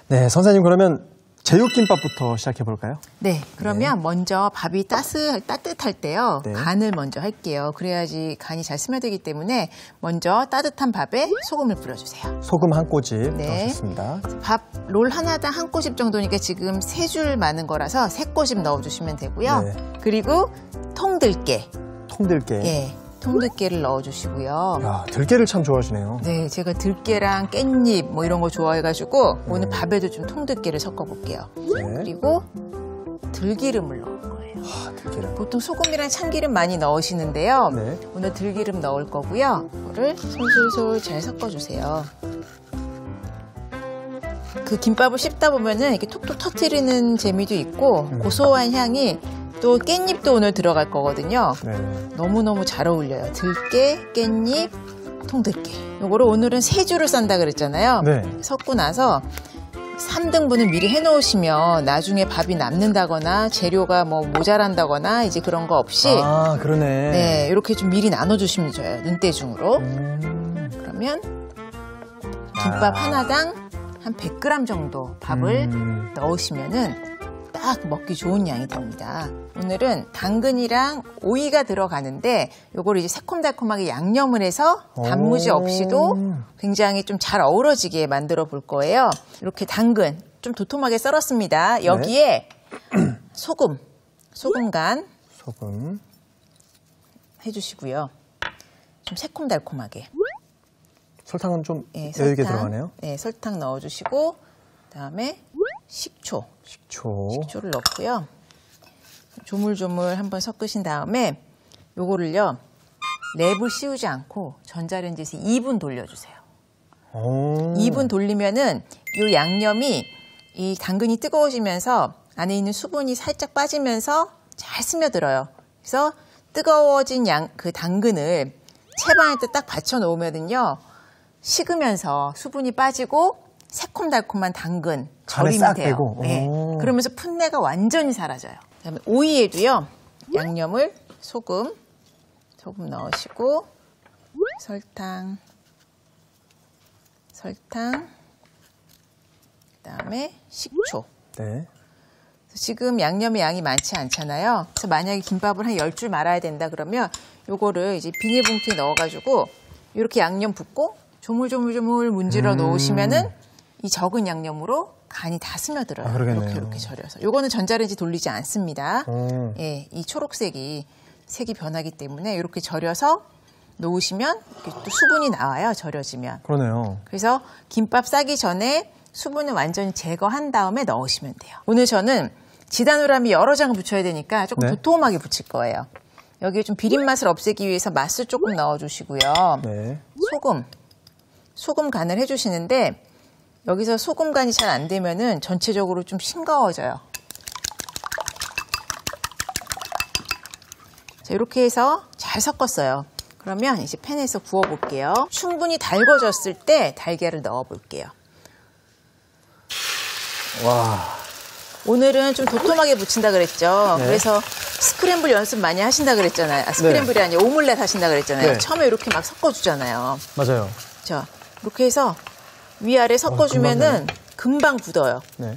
네, 선생님 그러면 제육김밥부터 시작해 볼까요? 네, 그러면 먼저 밥이 따뜻할 때요. 네. 간을 먼저 할게요. 그래야지 간이 잘 스며들기 때문에 먼저 따뜻한 밥에 소금을 뿌려주세요. 소금 한 꼬집 네. 넣으셨습니다. 밥 롤 하나당 한 꼬집 정도니까 지금 3줄 많은 거라서 3꼬집 넣어주시면 되고요. 네. 그리고 통들깨. 통들깨. 예, 통들깨를 넣어주시고요. 야, 들깨를 참 좋아하시네요. 네, 제가 들깨랑 깻잎 뭐 이런 거 좋아해가지고 오늘 밥에도 좀 통들깨를 섞어볼게요. 네. 그리고 들기름을 넣을 거예요. 들깨를. 보통 소금이랑 참기름 많이 넣으시는데요. 네. 오늘 들기름 넣을 거고요. 이거를 솔솔솔 잘 섞어주세요. 그 김밥을 씹다 보면은 이렇게 톡톡 터트리는 재미도 있고 고소한 향이 또 깻잎도 오늘 들어갈 거거든요. 네. 너무너무 잘 어울려요. 들깨, 깻잎, 통들깨. 요거를 오늘은 3줄을 싼다 그랬잖아요. 네. 섞고 나서 3등분을 미리 해놓으시면 나중에 밥이 남는다거나 재료가 뭐 모자란다거나 이제 그런 거 없이 아, 그러네. 네, 이렇게 좀 미리 나눠주시면 좋아요. 눈대중으로. 그러면 김밥 하나당 한 100g 정도 밥을 넣으시면은 딱 먹기 좋은 양이 됩니다. 오늘은 당근이랑 오이가 들어가는데 요거를 이제 새콤달콤하게 양념을 해서 단무지 없이도 굉장히 좀 잘 어우러지게 만들어 볼 거예요. 이렇게 당근 좀 도톰하게 썰었습니다. 여기에 소금간 소금. 해주시고요. 좀 새콤달콤하게. 설탕은 좀 예, 여유있게 들어가네요. 네, 설탕 넣어주시고 그다음에 식초를 넣고요. 조물조물 한번 섞으신 다음에 요거를요. 랩을 씌우지 않고 전자레인지에서 2분 돌려주세요. 2분 돌리면은 요 양념이 이 당근이 뜨거워지면서 안에 있는 수분이 살짝 빠지면서 잘 스며들어요. 그래서 뜨거워진 그 당근을 채반에 딱 받쳐 놓으면은요. 식으면서 수분이 빠지고 새콤달콤한 당근 절이면 돼요. 네. 그러면서 풋내가 완전히 사라져요. 그다음에 오이에도요. 양념을 소금 넣으시고 설탕 그다음에 식초. 네. 지금 양념의 양이 많지 않잖아요. 그래서 만약에 김밥을 한 10줄 말아야 된다 그러면 요거를 이제 비닐봉투에 넣어가지고 이렇게 양념 붓고 조물조물 문질러 놓으시면은 이 적은 양념으로 간이 다 스며들어요. 아, 이렇게 절여서. 요거는 전자레인지 돌리지 않습니다. 예, 이 초록색이 색이 변하기 때문에 이렇게 절여서 놓으시면 이렇게 또 수분이 나와요. 절여지면. 그러네요. 그래서 김밥 싸기 전에 수분을 완전히 제거한 다음에 넣으시면 돼요. 오늘 저는 지단우람이 여러 장을 붙여야 되니까 조금 도톰하게 붙일 거예요. 여기에 좀 비린 맛을 없애기 위해서 맛술 조금 넣어주시고요. 네. 소금 간을 해주시는데 여기서 소금 간이 잘 안 되면은 전체적으로 좀 싱거워져요. 자, 이렇게 해서 잘 섞었어요. 그러면 이제 팬에서 구워볼게요. 충분히 달궈졌을 때 달걀을 넣어볼게요. 와. 오늘은 좀 도톰하게 부친다 그랬죠. 네. 그래서 스크램블 연습 많이 하신다 그랬잖아요. 스크램블이 아니라 오믈렛 하신다 그랬잖아요. 네. 처음에 이렇게 막 섞어주잖아요. 맞아요. 자, 이렇게 해서 위아래 섞어주면은 금방 굳어요. 네.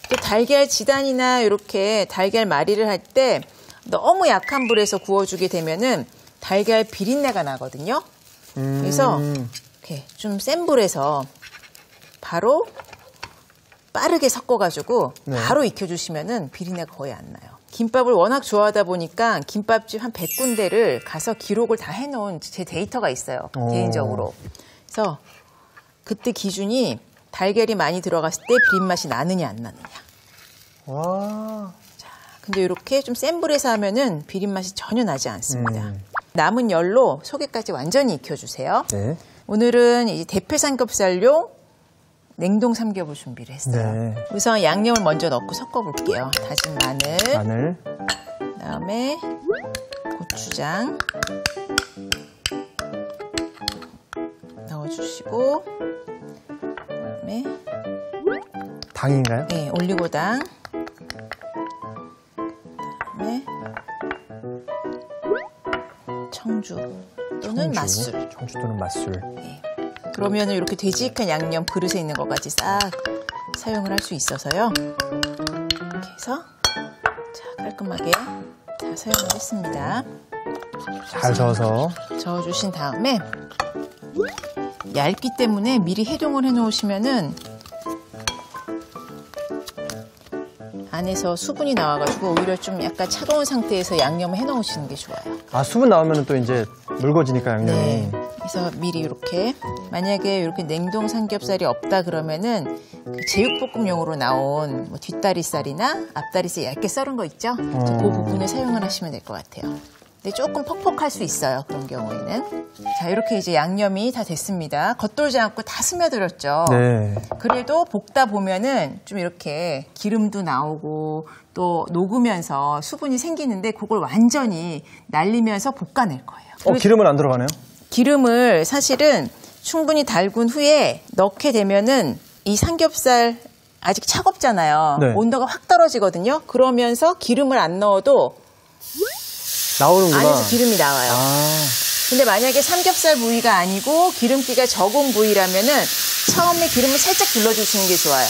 또 달걀 지단이나 이렇게 달걀 말이를 할 때 너무 약한 불에서 구워주게 되면은 달걀 비린내가 나거든요. 그래서 이렇게 좀 센 불에서 바로 빠르게 섞어가지고 바로 익혀주시면은 비린내가 거의 안 나요. 김밥을 워낙 좋아하다 보니까 김밥집 한 100군데를 가서 기록을 다 해놓은 제 데이터가 있어요. 개인적으로. 그래서 그때 기준이 달걀이 많이 들어갔을 때 비린맛이 나느냐 안 나느냐. 와. 자, 근데 이렇게 좀 센 불에서 하면은 비린맛이 전혀 나지 않습니다. 남은 열로 속에까지 완전히 익혀주세요. 네. 오늘은 이제 대패 삼겹살용 냉동 삼겹을 준비를 했어요. 네. 우선 양념을 먼저 넣고 섞어볼게요. 다진 마늘, 그다음에 고추장 넣어주시고, 그다음에 당인가요? 네, 올리고당, 그다음에 청주 또는 맛술. 청주 또는 맛술. 네. 그러면 이렇게 되직한 양념 그릇에 있는 것까지 싹 사용을 할 수 있어서요. 이렇게 해서 자, 깔끔하게 다 사용을 했습니다. 잘 저어서. 저어주신 다음에 얇기 때문에 미리 해동을 해놓으시면은 안에서 수분이 나와가지고 오히려 좀 약간 차가운 상태에서 양념을 해놓으시는 게 좋아요. 아, 수분 나오면 또 이제 묽어지니까 양념이. 네. 그래서 미리 이렇게 만약에 이렇게 냉동 삼겹살이 없다 그러면은 그 제육볶음용으로 나온 뭐 뒷다리살이나 앞다리살 얇게 썰은 거 있죠? 그 부분을 사용을 하시면 될 것 같아요. 근데 조금 퍽퍽할 수 있어요. 그런 경우에는. 자, 이렇게 이제 양념이 다 됐습니다. 겉돌지 않고 다 스며들었죠. 네. 그래도 볶다 보면은 좀 이렇게 기름도 나오고 또 녹으면서 수분이 생기는데 그걸 완전히 날리면서 볶아낼 거예요. 기름은 안 들어가네요? 기름을 사실은 충분히 달군 후에 넣게 되면은 이 삼겹살 아직 차갑잖아요. 네. 온도가 확 떨어지거든요. 그러면서 기름을 안 넣어도 나오는구나. 안에서 기름이 나와요. 아. 근데 만약에 삼겹살 부위가 아니고 기름기가 적은 부위라면은 처음에 기름을 살짝 둘러주시는 게 좋아요.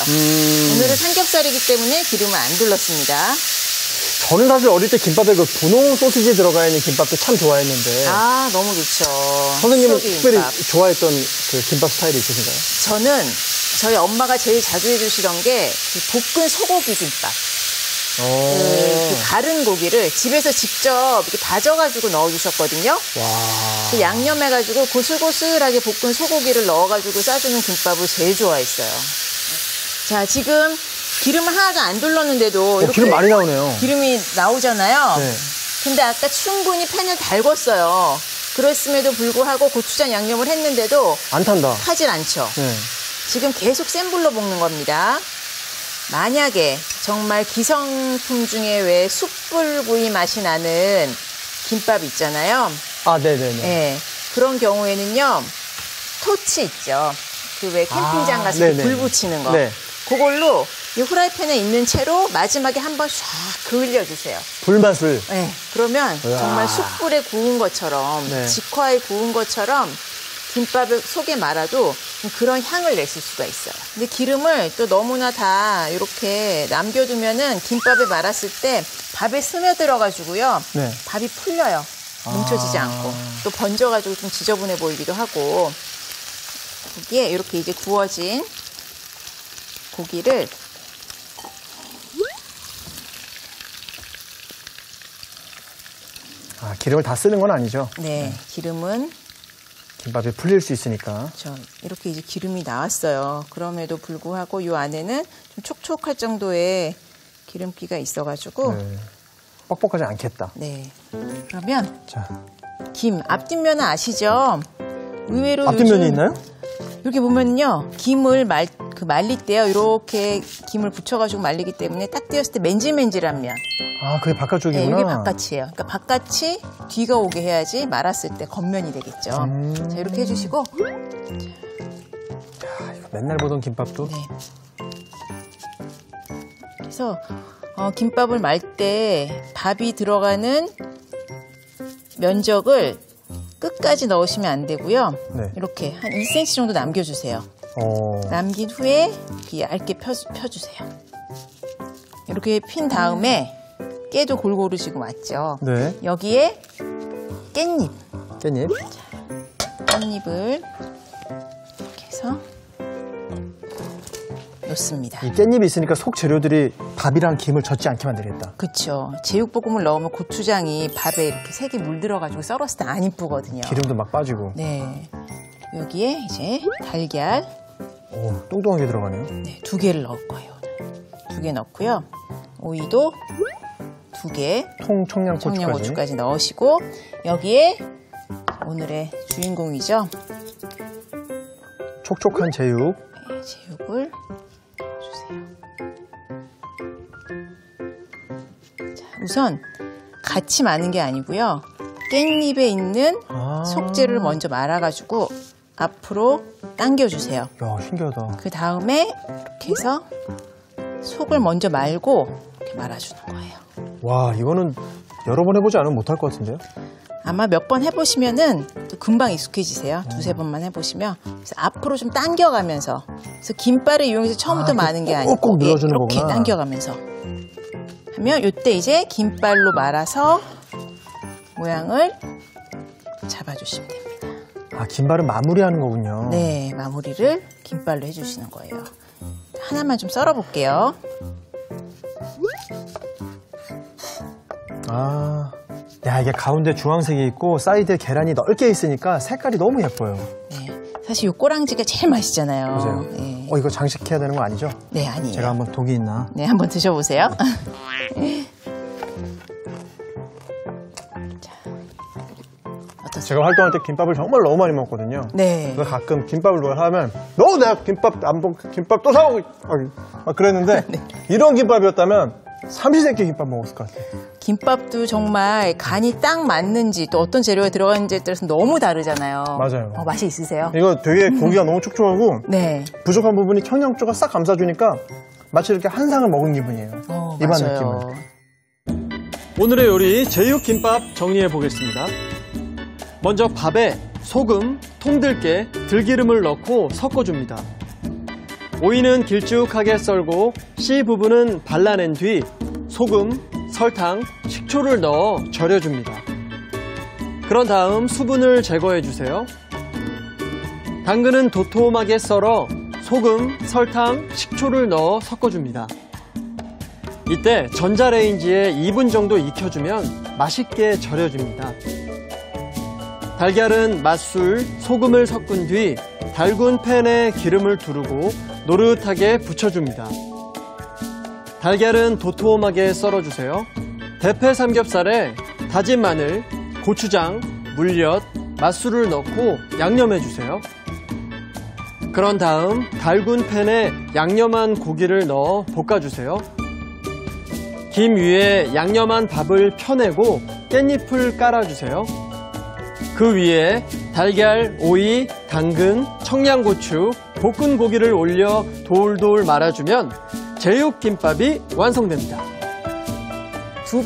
오늘은 삼겹살이기 때문에 기름을 안 둘렀습니다. 저는 사실 어릴 때 김밥에 그 분홍 소시지 들어가 있는 김밥도 참 좋아했는데. 아, 너무 좋죠. 선생님은 소고기 특별히 김밥. 좋아했던 그 김밥 스타일이 있으신가요? 저는 저희 엄마가 제일 자주 해주시던 게 그 볶은 소고기 김밥. 그 다른 고기를 집에서 직접 이렇게 다져가지고 넣어주셨거든요. 와. 그 양념해가지고 고슬고슬하게 볶은 소고기를 넣어가지고 싸주는 김밥을 제일 좋아했어요. 자, 지금 기름을 하나도 안 둘렀는데도 이렇게 기름 많이 나오네요. 기름이 나오잖아요. 네. 근데 아까 충분히 팬을 달궜어요. 그랬음에도 불구하고 고추장 양념을 했는데도 안 탄다. 타질 않죠. 네. 지금 계속 센 불로 볶는 겁니다. 만약에 정말 기성품 중에 왜 숯불구이 맛이 나는 김밥 있잖아요. 아, 네네네. 네, 그런 경우에는요. 토치 있죠. 그 왜 캠핑장 가서 네네. 불 붙이는 거. 네. 그걸로 이 후라이팬에 있는 채로 마지막에 한번 샥 그을려주세요. 불맛을. 네, 그러면 우와. 정말 숯불에 구운 것처럼 네. 직화에 구운 것처럼 김밥을 속에 말아도 그런 향을 냈을 수가 있어요. 근데 기름을 또 너무나 다 이렇게 남겨두면은 김밥에 말았을 때 밥에 스며들어가지고요. 네. 밥이 풀려요. 뭉쳐지지 않고. 또 번져가지고 좀 지저분해 보이기도 하고. 거기에 이렇게 이제 구워진 고기를 아, 기름을 다 쓰는 건 아니죠? 네, 기름은 김밥이 풀릴 수 있으니까. 이렇게 이제 기름이 나왔어요. 그럼에도 불구하고 이 안에는 좀 촉촉할 정도의 기름기가 있어가지고 네. 뻑뻑하지 않겠다. 네. 그러면 자, 김 앞뒷면은 아시죠? 의외로 앞뒷면이 요즘 있나요? 이렇게 보면요, 김을 말릴 때요, 이렇게 김을 붙여가지고 말리기 때문에 딱 띄었을 때 맨질맨질한 면. 아, 그게 바깥쪽이구나. 네, 이게 바깥이에요. 그러니까 바깥이 뒤가 오게 해야지 말았을 때 겉면이 되겠죠. 자, 이렇게 해주시고. 맨날 보던 김밥도. 네. 그래서 김밥을 말 때 밥이 들어가는 면적을 끝까지 넣으시면 안 되고요. 네. 이렇게 한 2cm 정도 남겨주세요. 남긴 후에 이렇게 얇게 펴주세요. 이렇게 핀 다음에 깨도 골고루 지금 왔죠. 네. 여기에 깻잎. 깻잎을 이렇게 해서 놓습니다. 이 깻잎이 있으니까 속 재료들이 밥이랑 김을 젓지 않게 만들겠다. 그렇죠. 제육볶음을 넣으면 고추장이 밥에 이렇게 색이 물들어가지고 썰었을 때 안 이쁘거든요. 기름도 막 빠지고. 네. 여기에 이제 달걀. 오, 똥똥하게 들어가네요. 네, 2개를 넣을 거예요. 2개 넣고요. 오이도 2개. 청양고추까지. 청양고추까지 넣으시고 여기에 오늘의 주인공이죠. 촉촉한 제육. 네, 제육을 넣어주세요. 자, 우선 같이 마는 게 아니고요. 깻잎에 있는 속재를 먼저 말아가지고 앞으로 당겨주세요. 야, 신기하다. 그 다음에 이렇게 해서 속을 먼저 말고 이렇게 말아주는 거예요. 와, 이거는 여러 번 해보지 않으면 못할 것 같은데요? 아마 몇 번 해보시면은 또 금방 익숙해지세요. 두세 번만 해보시면. 그래서 앞으로 좀 당겨가면서. 그래서 김발을 이용해서 처음부터 마는 게 아니고 꼭꼭 눌러주는 이렇게 거구나. 당겨가면서 하면 이때 이제 김발로 말아서 모양을 잡아주시면 됩니다. 아, 김발은 마무리하는 거군요. 네, 마무리를 김발로 해주시는 거예요. 하나만 좀 썰어볼게요. 아, 야, 이게 가운데 주황색이 있고 사이드에 계란이 넓게 있으니까 색깔이 너무 예뻐요. 네, 사실 이 꼬랑지가 제일 맛있잖아요. 보세요. 네. 이거 장식해야 되는 거 아니죠? 네, 아니에요. 제가 한번 독이 있나? 네, 한번 드셔보세요. 자, 어떠세요? 제가 활동할 때 김밥을 정말 너무 많이 먹거든요. 네. 그래서 가끔 김밥을 뭘 하면 너 내가 김밥 안 먹, 김밥 또 사오고 막 그랬는데 네. 이런 김밥이었다면 삼시세끼 김밥 먹었을 것 같아요. 김밥도 정말 간이 딱 맞는지 또 어떤 재료가 들어가는지에 따라서 너무 다르잖아요. 맞아요. 맛이 있으세요? 이거 되게 고기가 너무 촉촉하고 네. 부족한 부분이 청양고추가 싹 감싸주니까 마치 이렇게 한 상을 먹은 기분이에요. 입안 맞아요. 느낌은. 오늘의 요리 제육김밥 정리해 보겠습니다. 먼저 밥에 소금, 통들깨, 들기름을 넣고 섞어줍니다. 오이는 길쭉하게 썰고 씨 부분은 발라낸 뒤 소금, 설탕, 식초를 넣어 절여줍니다. 그런 다음 수분을 제거해 주세요. 당근은 도톰하게 썰어 소금, 설탕, 식초를 넣어 섞어줍니다. 이때 전자레인지에 2분 정도 익혀주면 맛있게 절여집니다. 달걀은 맛술, 소금을 섞은 뒤 달군 팬에 기름을 두르고 노릇하게 부쳐줍니다. 달걀은 도톰하게 썰어주세요. 대패 삼겹살에 다진 마늘, 고추장, 물엿, 맛술을 넣고 양념해주세요. 그런 다음 달군 팬에 양념한 고기를 넣어 볶아주세요. 김 위에 양념한 밥을 펴내고 깻잎을 깔아주세요. 그 위에 달걀, 오이, 당근, 청양고추, 볶은 고기를 올려 돌돌 말아주면 제육김밥이 완성됩니다. 두 번